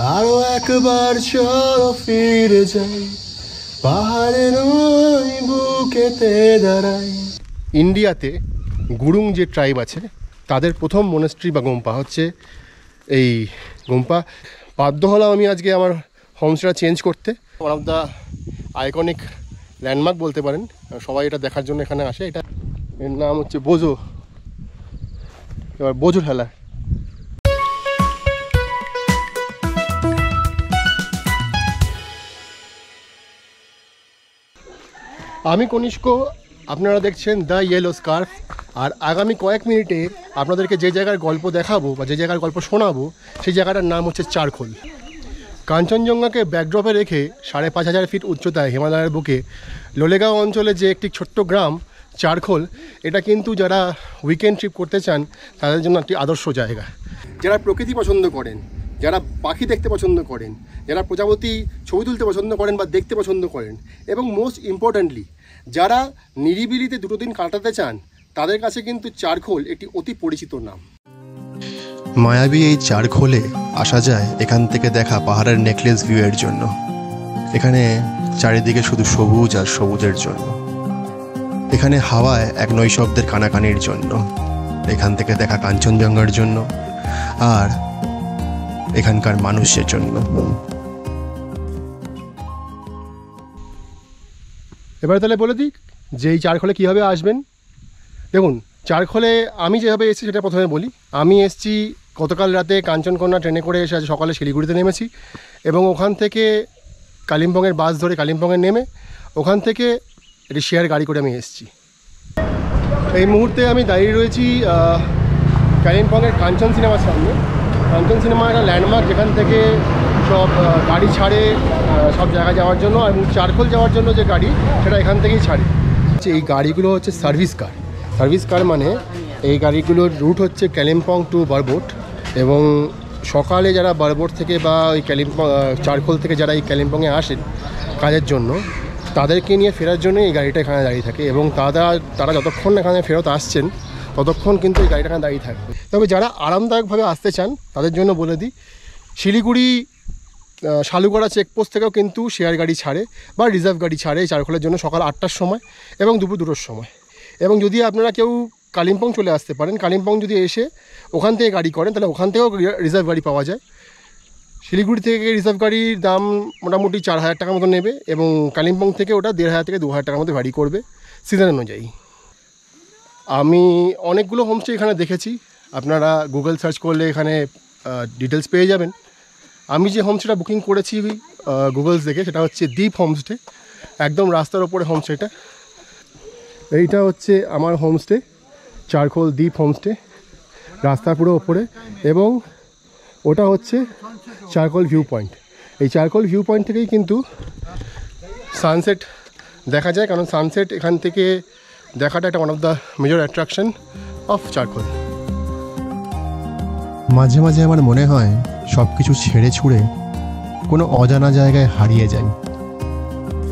আরো একবার চলো ফিরে যাই, পাহাড়ের ওই বুকেতে দাঁড়াই। ইন্ডিয়াতে গুরুং যে ট্রাইব আছে তাদের প্রথম মনেস্ট্রি বা গোম্পা হচ্ছে এই গোম্পা। বাধ্য হলাম আমি আজকে আমার হোমস্টেটা চেঞ্জ করতে। One of the iconic landmark বলতে পারেন, সবাই এটা দেখার জন্য এখানে আসে। এটা এর নাম হচ্ছে বোজো। এবার বোজো ঠেলা। আমি কনিষ্ক, আপনারা দেখছেন দ্য ইয়েলো স্কার্ফ। আর আগামী কয়েক মিনিটে আপনাদেরকে যে জায়গার গল্প দেখাবো বা যে জায়গার গল্প শোনাবো সেই জায়গাটার নাম হচ্ছে চারখোল। কাঞ্চনজঙ্ঘাকে ব্যাকড্রপে রেখে ৫,৫০০ ফিট উচ্চতায় হিমালয়ের বুকে লোলেগাঁও অঞ্চলে যে একটি ছোট্ট গ্রাম চারখোল, এটা কিন্তু যারা উইকেন্ড ট্রিপ করতে চান তাদের জন্য একটি আদর্শ জায়গা। যারা প্রকৃতি পছন্দ করেন, যারা পাখি দেখতে পছন্দ করেন, যারা প্রজাপতি ছবি তুলতে পছন্দ করেন বা দেখতে পছন্দ করেন, এবং মোস্ট ইম্পর্ট্যান্টলি যারা নিরিবিলিতে দুটো দিন কাটাতে চান, তাদের কাছে কিন্তু চারখোল একটি অতি পরিচিত নাম। মায়াবী এই চারখোলে আসা যায় এখান থেকে দেখা পাহাড়ের নেকলেস ভিউয়ের জন্য। এখানে চারিদিকে শুধু সবুজ আর সবুজের জন্য। এখানে হাওয়ায় এক নৈশব্দের কানাকানির জন্য। এখান থেকে দেখা কাঞ্চনজঙ্ঘার জন্য আর এখানকার মানুষের জন্য। এবারে তাহলে বলে দিই যে এই চারখোলে কীভাবে আসবেন। দেখুন, চারখোলে আমি যেভাবে এসেছি সেটা প্রথমে বলি। আমি এসেছি গতকাল রাতে কাঞ্চনকন্যা ট্রেনে করে এসে আজ সকালে শিলিগুড়িতে নেমেছি, এবং ওখান থেকে কালিম্পংয়ের বাস ধরে কালিম্পংয়ে নেমে ওখান থেকে একটি শেয়ার গাড়ি করে আমি এসেছি। এই মুহূর্তে আমি দাঁড়িয়ে রয়েছি কালিম্পংয়ের কাঞ্চন সিনেমার সামনে। কাঞ্চন সিনেমা একটা ল্যান্ডমার্ক, যেখান থেকে সব গাড়ি ছাড়ে সব জায়গায় যাওয়ার জন্য, এবং চারখোল যাওয়ার জন্য যে গাড়ি সেটা এখান থেকেই ছাড়ে। এই গাড়িগুলো হচ্ছে সার্ভিস কার। সার্ভিস কার মানে এই গাড়িগুলোর রুট হচ্ছে কালিম্পং টু বারবোট, এবং সকালে যারা বারবোট থেকে বা ওই কালিম্পং চারখোল থেকে যারা এই কালিম্পংয়ে আসেন কাজের জন্য, তাদেরকে নিয়ে ফেরার জন্য এই গাড়িটা এখানে দাঁড়িয়ে থাকে, এবং তারা যতক্ষণ এখানে ফেরত আসছেন ততক্ষণ কিন্তু এই গাড়িটা এখানে দাঁড়িয়ে থাকবে। তবে যারা আরামদায়কভাবে আসতে চান তাদের জন্য বলে দিই, শিলিগুড়ি শালুগড়া চেকপোস্ট থেকেও কিন্তু শেয়ার গাড়ি ছাড়ে বা রিজার্ভ গাড়ি ছাড়ে চারখোলের জন্য সকাল ৮টার সময় এবং দুপুর ২টোর সময়। এবং যদি আপনারা কেউ কালিম্পং চলে আসতে পারেন, কালিম্পং যদি এসে ওখান থেকে গাড়ি করেন তাহলে ওখান থেকেও রিজার্ভ গাড়ি পাওয়া যায়। শিলিগুড়ি থেকে রিজার্ভ গাড়ির দাম মোটামুটি ৪,০০০ টাকার মতো নেবে, এবং কালিম্পং থেকে ওটা ১,৫০০ থেকে ২,০০০ টাকার মতো ভ্যারি করবে সিজন অনুযায়ী। আমি অনেকগুলো হোমস্টে এখানে দেখেছি, আপনারা গুগল সার্চ করলে এখানে ডিটেলস পেয়ে যাবেন। আমি যে হোমস্টেটা বুকিং করেছি গুগলস দেখে, সেটা হচ্ছে দ্বীপ হোমস্টে, একদম রাস্তার ওপরে হোমস্টেটা। এইটা হচ্ছে আমার হোমস্টে, চারখোল দ্বীপ হোমস্টে, রাস্তার পুরো ওপরে, এবং ওটা হচ্ছে চারখোল ভিউ পয়েন্ট। এই চারখোল ভিউ পয়েন্ট থেকেই কিন্তু সানসেট দেখা যায়, কারণ সানসেট এখান থেকে দেখাটা একটা one of the major attraction of Charkhol. মাঝে মাঝে আমার মনে হয় সব কিছু ছেড়ে ছুড়ে কোনো অজানা জায়গায় হারিয়ে যাই,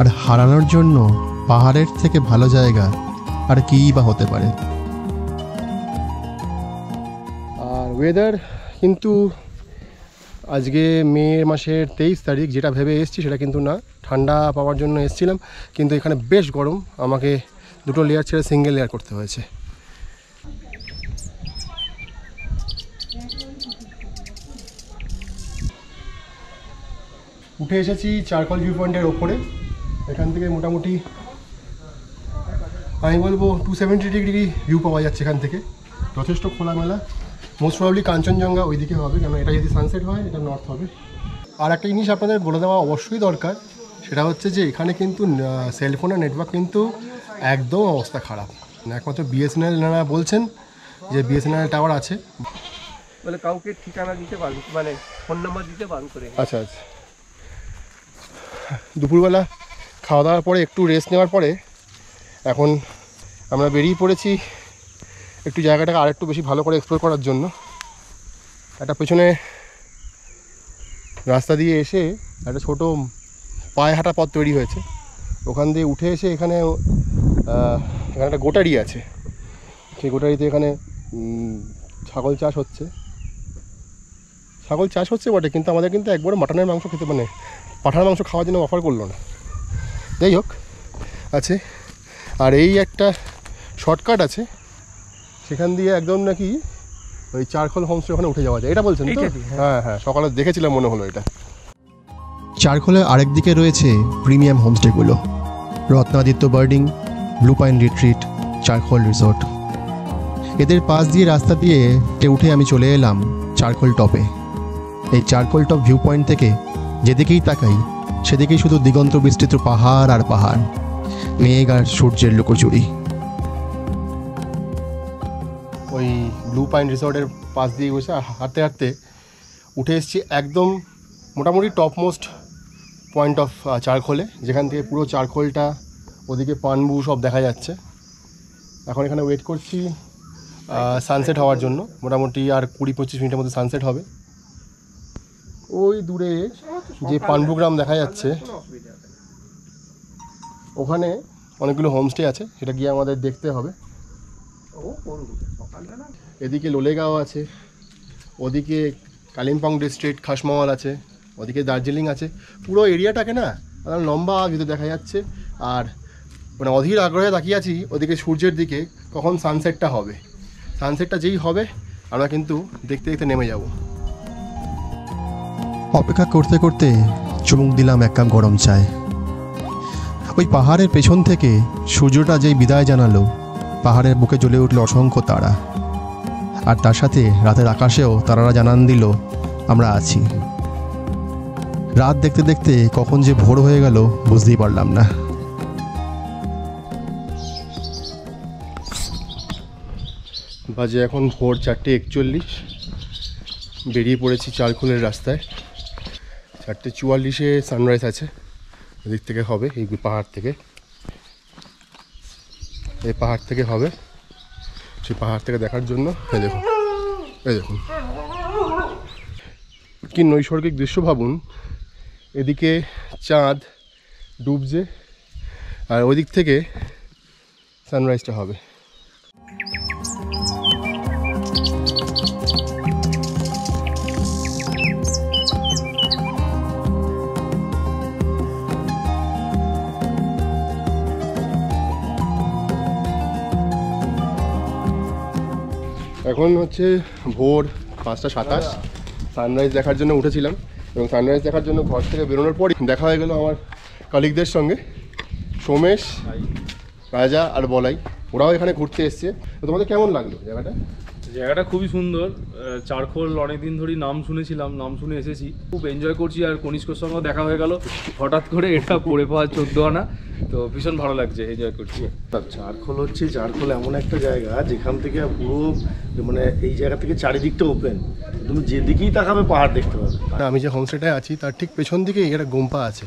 আর হারানোর জন্য পাহাড়ের থেকে ভালো জায়গা আর কীই বা হতে পারে। আর ওয়েদার কিন্তু আজকে মে মাসের 23 তারিখ, যেটা ভেবে এসেছি সেটা কিন্তু না। ঠান্ডা পাওয়ার জন্য এসেছিলাম, কিন্তু এখানে বেশ গরম, আমাকে দুটো লেয়ার ছেড়ে সিঙ্গেল লেয়ার করতে হয়েছে। উঠে এসেছি চারখোল ভিউ পয়েন্টের ওপরে। এখান থেকে মোটামুটি আমি বলবো 270 ডিগ্রি ভিউ পাওয়া যাচ্ছে এখান থেকে, যথেষ্ট খোলামেলা। মোস্ট প্রবাবলি কাঞ্চনজঙ্ঘা ওইদিকে হবে, কারণ এটা যদি সানসেট হয় এটা নর্থ হবে। আর একটা জিনিস আপনাদের বলে দেওয়া অবশ্যই দরকার, সেটা হচ্ছে যে এখানে কিন্তু সেলফোনের নেটওয়ার্ক কিন্তু একদম অবস্থা খারাপ। একমাত্র বিএসএনএল এনারা বলছেন যে বিএসএনএল টাওয়ার আছে, বলে কাউকে ঠিকানা দিতে পারবে, মানে ফোন নাম্বার দিতে বারণ করে। আচ্ছা আচ্ছা। দুপুরবেলা খাওয়া দাওয়ার পরে একটু রেস্ট নেওয়ার পরে এখন আমরা বেরিয়ে পড়েছি একটু জায়গাটাকে আর একটু বেশি ভালো করে এক্সপ্লোর করার জন্য। একটা পেছনে রাস্তা দিয়ে এসে একটা ছোটো পায়ে হাঁটা পথ তৈরি হয়েছে, ওখান দিয়ে উঠে এসে এখানে একটা গোটারি আছে, সেই গোটারিতে এখানে ছাগল চাষ হচ্ছে। ছাগল চাষ হচ্ছে বটে, কিন্তু আমাদের কিন্তু একবারে মাটনের মাংস খেতে মানে পাঁঠার মাংস খাওয়ার জন্য অফার করলো না। যাই হোক আছে। আর এই একটা শর্টকাট আছে, সেখান দিয়ে একদম নাকি ওই চারখোল হোমস্টে ওখানে উঠে যাওয়া যায়, এটা বলছেন তো? হ্যাঁ হ্যাঁ, সকালে দেখেছিলাম, মনে হলো এটা। চারখোলের আরেক দিকে রয়েছে প্রিমিয়াম হোমস্টেগুলো, Ratnaditya birding, blue pine retreat, Charkhol resort. এদের পাশ দিয়ে রাস্তা দিয়ে উঠে আমি চলে এলাম চারখোল টপে। এই চারখোল টপ ভিউ পয়েন্ট থেকে যেদিকেই তাকাই সেদিকেই শুধু দিগন্ত বিস্তৃত পাহাড় আর পাহাড়, মেঘ আর সূর্যের লুকোচুরি। ওই ব্লু পাইন রিসর্টের পাশ দিয়ে বসে হাঁটতে হাঁটতে উঠে এসেছি একদম মোটামুটি টপমোস্ট পয়েন্ট অফ চারখোলে, যেখান থেকে পুরো চারখোলটা, ওদিকে পানবু সব দেখা যাচ্ছে। এখন এখানে ওয়েট করছি সানসেট হওয়ার জন্য, মোটামুটি আর 20-25 মিনিটের মধ্যে সানসেট হবে। ওই দূরে যে পানবু গ্রাম দেখা যাচ্ছে, ওখানে অনেকগুলো হোমস্টে আছে, সেটা গিয়ে আমাদের দেখতে হবে। এদিকে লোলেগাঁও আছে, ওদিকে কালিম্পং ডিস্ট্রিক্ট খাসমহল আছে, ওদিকে দার্জিলিং আছে। পুরো এরিয়াটাকে না লম্বা ভিতরে দেখা যাচ্ছে। আর মানে অধীর আগ্রহে তাকিয়ে আছি ওদিকে সূর্যের দিকে, কখন সানসেটটা হবে। সানসেটটা যেই হবে আমরা কিন্তু দেখতে দেখতে নেমে যাব। অপেক্ষা করতে করতে চুমুক দিলাম এক কাপ গরম চায়। ওই পাহাড়ের পেছন থেকে সূর্যটা যেই বিদায় জানালো, পাহাড়ের বুকে জ্বলে উঠল অসংখ্য তারা, আর তার সাথে রাতের আকাশেও তারারা জানান দিল আমরা আছি। রাত দেখতে দেখতে কখন যে ভোর হয়ে গেল বুঝতেই পারলাম না। বাজে এখন ভোর 4:41, বেরিয়ে পড়েছি চারখোলের রাস্তায়। 4:44-এ সানরাইজ আছে, এদিক থেকে হবে, এই পাহাড় থেকে, এই পাহাড় থেকে হবে। সেই পাহাড় থেকে দেখার জন্য এই দেখুন, এই দেখুন কি নৈসর্গিক দৃশ্য ভাবুন। এদিকে চাঁদ ডুবছে আর ওদিক থেকে সানরাইজটা হবে। এখন হচ্ছে ভোর 5:27, সানরাইজ দেখার জন্য উঠেছিলাম, এবং সানরাইজ দেখার জন্য ঘর থেকে বেরোনোর পরই দেখা হয়ে গেল আমার কলিগদের সঙ্গে, সোমেশ, রাজা আর বলাই। ওরাও এখানে ঘুরতে এসছে। তো তোমাদের কেমন লাগলো জায়গাটা? জায়গাটা খুবই সুন্দর। চারখোল অনেকদিন ধরেই নাম শুনেছিলাম, নাম শুনে এসেছি, খুব এনজয় করছি। আর কনিষ্কর সঙ্গেও দেখা হয়ে গেল হঠাৎ করে, এটা পড়ে পাওয়া 14 আনা, তো ভীষণ ভালো লাগছে, এনজয় করছি। চারখোল হচ্ছে, চারখোল এমন একটা জায়গা যেখান থেকে পুরো মানে এই জায়গা থেকে চারিদিকটা ওপেন, তুমি যেদিকেই তাকাবে পাহাড় দেখতে পাবে। আমি যে হোমস্টেটায় আছি তার ঠিক পেছন দিকেই একটা গোম্পা আছে।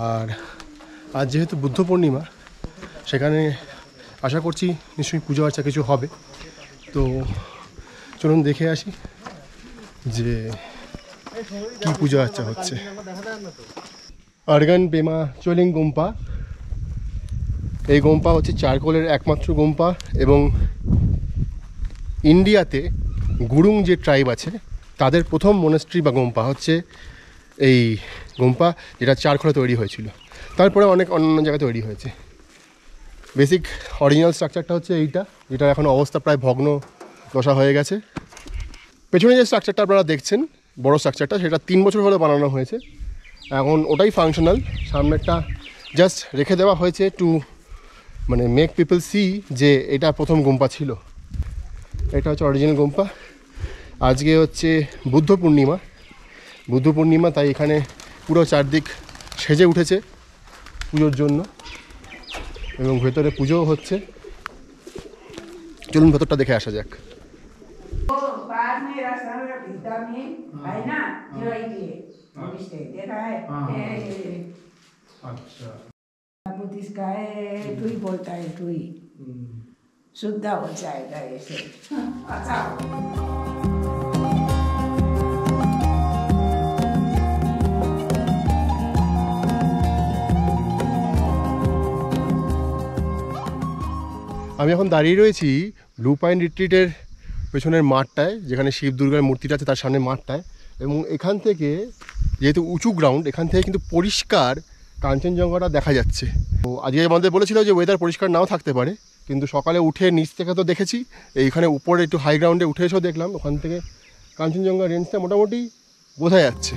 আর আজ যেহেতু বুদ্ধ পূর্ণিমা, সেখানে আশা করছি নিশ্চয়ই পুজো আর্চা কিছু হবে। তো চলুন দেখে আসি যে কি পূজা আর্চা হচ্ছে। আরগান পেমা চোলিং গোম্পা, এই গোম্পা হচ্ছে চারখোলের একমাত্র গোম্পা, এবং ইন্ডিয়াতে গুরুং যে ট্রাইব আছে তাদের প্রথম মনেস্ট্রি বা গোম্পা হচ্ছে এই গোম্পা, যেটা চারখোলে তৈরি হয়েছিল। তারপরে অনেক অন্যান্য জায়গায় তৈরি হয়েছে। বেসিক অরিজিনাল স্ট্রাকচারটা হচ্ছে এইটা, যেটা এখন অবস্থা প্রায় ভগ্ন দশা হয়ে গেছে। পেছনে যে স্ট্রাকচারটা আপনারা দেখছেন, বড় স্ট্রাকচারটা, সেটা 3 বছর হলে বানানো হয়েছে, এখন ওটাই ফাংশনাল। সামনেরটা জাস্ট রেখে দেওয়া হয়েছে টু মানে মেক পিপল সি যে এটা প্রথম গোম্পা ছিল। এটা হচ্ছে অরিজিনাল গোম্পা। আজকে হচ্ছে বুদ্ধ পূর্ণিমা, তাই এখানে পুরো চারদিক সেজে উঠেছে পুজোর জন্য, এবং ভেতরে পুজোও হচ্ছে। চলুন ভেতরটা দেখে আসা যাক। इसका है टुई बोलता है, टुई शुद्ध हो जाएगा ऐसे। अच्छा আমি এখন দাঁড়িয়ে রয়েছি ব্লু পাইন রিট্রিটের পেছনের মাঠটায়, যেখানে শিব দুর্গার মূর্তিটা আছে, তার সামনে মাঠটায়। এবং এখান থেকে যেহেতু উঁচু গ্রাউন্ড, এখান থেকে কিন্তু পরিষ্কার কাঞ্চনজঙ্ঘাটা দেখা যাচ্ছে। তো আজকে আমাদের বলেছিল যে ওয়েদার পরিষ্কার নাও থাকতে পারে, কিন্তু সকালে উঠে নিচ থেকে তো দেখেছি, এইখানে উপরে একটু হাই গ্রাউন্ডে উঠে এসেও দেখলাম ওখান থেকে কাঞ্চনজঙ্ঘা রেঞ্জটা মোটামুটি বোঝা যাচ্ছে।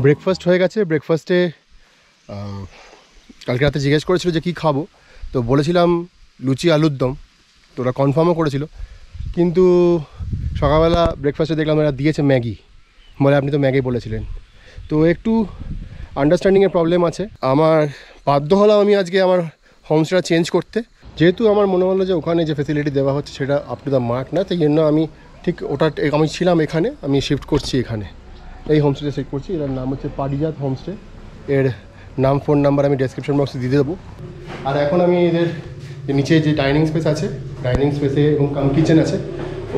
ব্রেকফাস্ট হয়ে গেছে। ব্রেকফাস্টে কালকে রাতে জিজ্ঞেস করেছিল যে কী খাবো, তো বলেছিলাম লুচি আলুর দম, তো ওরা কনফার্মও করেছিল। কিন্তু সকালবেলা ব্রেকফাস্টে দেখলাম এরা দিয়েছে ম্যাগি, বলে আপনি তো ম্যাগি বলেছিলেন। তো একটু আন্ডারস্ট্যান্ডিংয়ের প্রবলেম আছে। আমার বাধ্য হলাম আমি আজকে আমার হোমস্টেটা চেঞ্জ করতে, যেহেতু আমার মনে হলো যে ওখানে যে ফেসিলিটি দেওয়া হচ্ছে সেটা আপ টু দ্য মার্ক না, তাই জন্য আমি ঠিক ওটা আমি ছিলাম এখানে, আমি শিফট করছি এখানে, এই হোমস্টেতে শিফট করছি। এর নাম হচ্ছে পারিজাত হোমস্টে। এর নাম, ফোন নাম্বার আমি ডেসক্রিপশন বক্সে দিয়ে দেবো। আর এখন আমি এদের নিচে যে ডাইনিং স্পেস আছে, ডাইনিং স্পেসে এবং কাম কিচেন আছে,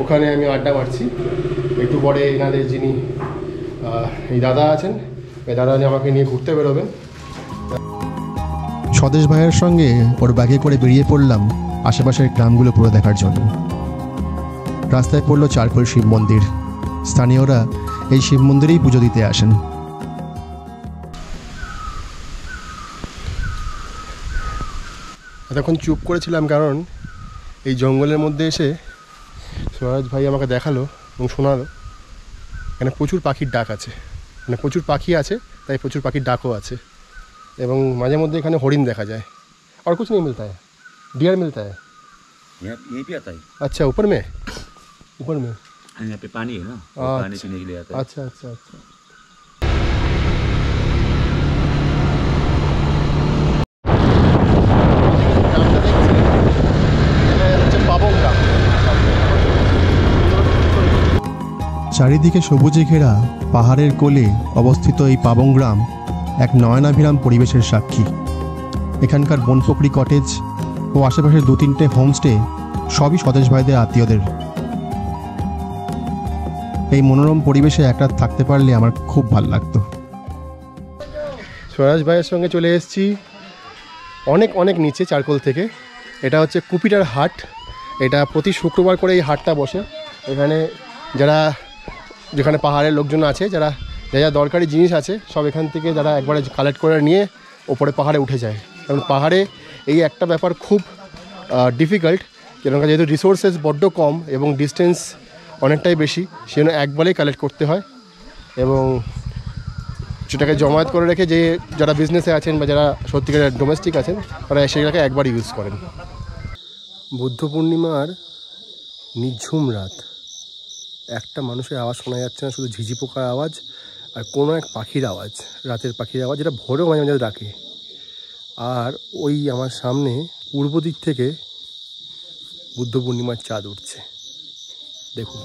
ওখানে আমি আড্ডা মারছি। একটু পরে এনাদের যিনি এই দাদা আছেন, এই দাদা আমাকে নিয়ে ঘুরতে বেরোবেন। স্বদেশ ভাইয়ের সঙ্গে ওর ব্যাগে করে বেরিয়ে পড়লাম আশেপাশের গ্রামগুলো পুরো দেখার জন্য। রাস্তায় পড়লো চারখোল শিব মন্দির। স্থানীয়রা এই শিব মন্দিরেই পুজো দিতে আসেন। এতক্ষণ চুপ করেছিলাম কারণ এই জঙ্গলের মধ্যে এসে সুরাজ ভাই আমাকে দেখালো এবং শোনালো এখানে প্রচুর পাখির ডাক আছে, মানে প্রচুর পাখি আছে, তাই প্রচুর পাখির ডাকও আছে। এবং মাঝে মধ্যে এখানে হরিণ দেখা যায়। আর कुछ नहीं मिलता है, डियर मिलता है यहीं पे आता है। अच्छा, ऊपर में यहाँ पे पानी है ना, वो अच्छा। पानी पीने के लिए आता है। अच्छा अच्छा अच्छा। চারিদিকে সবুজে ঘেরা পাহাড়ের কোলে অবস্থিত এই পাবং গ্রাম এক নয়নাভিরাম পরিবেশের সাক্ষী। এখানকার বনপুকুরি কটেজ ও আশেপাশের 2-3টে হোমস্টে সবই স্বদেশ ভাইদের আত্মীয়দের। এই মনোরম পরিবেশে এক রাত থাকতে পারলে আমার খুব ভালো লাগতো। সুরাজ ভাইয়ের সঙ্গে চলে এসেছি অনেক অনেক নিচে চারকোল থেকে। এটা হচ্ছে কুপিটার হাট। এটা প্রতি শুক্রবার করে এই হাটটা বসে। এখানে যেখানে পাহাড়ের লোকজন আছে, যারা যা যা দরকারি জিনিস আছে সব এখান থেকে যারা একবারে কালেক্ট করে নিয়ে ওপরে পাহাড়ে উঠে যায়। কারণ পাহাড়ে এই একটা ব্যাপার খুব ডিফিকাল্ট, কারণ যেহেতু রিসোর্সেস বড্ড কম এবং ডিস্টেন্স অনেকটাই বেশি, সেজন্য একবারেই কালেক্ট করতে হয় এবং সেটাকে জমায়েত করে রেখে যে যারা বিজনেসে আছেন বা যারা সত্যিকারের ডোমেস্টিক আছেন তারা সেটাকে একবার ইউজ করেন। বুদ্ধ পূর্ণিমার নিঝুম রাত, একটা মানুষের আওয়াজ শোনা যাচ্ছে না, শুধু ঝিঝি পোকার আওয়াজ আর কোনো এক পাখির আওয়াজ, রাতের পাখির আওয়াজ, যেটা ভোরেও মাঝে মাঝে ডাকে। আর ওই আমার সামনে পূর্ব দিক থেকে বুদ্ধ পূর্ণিমার চাঁদ উঠছে, দেখুন।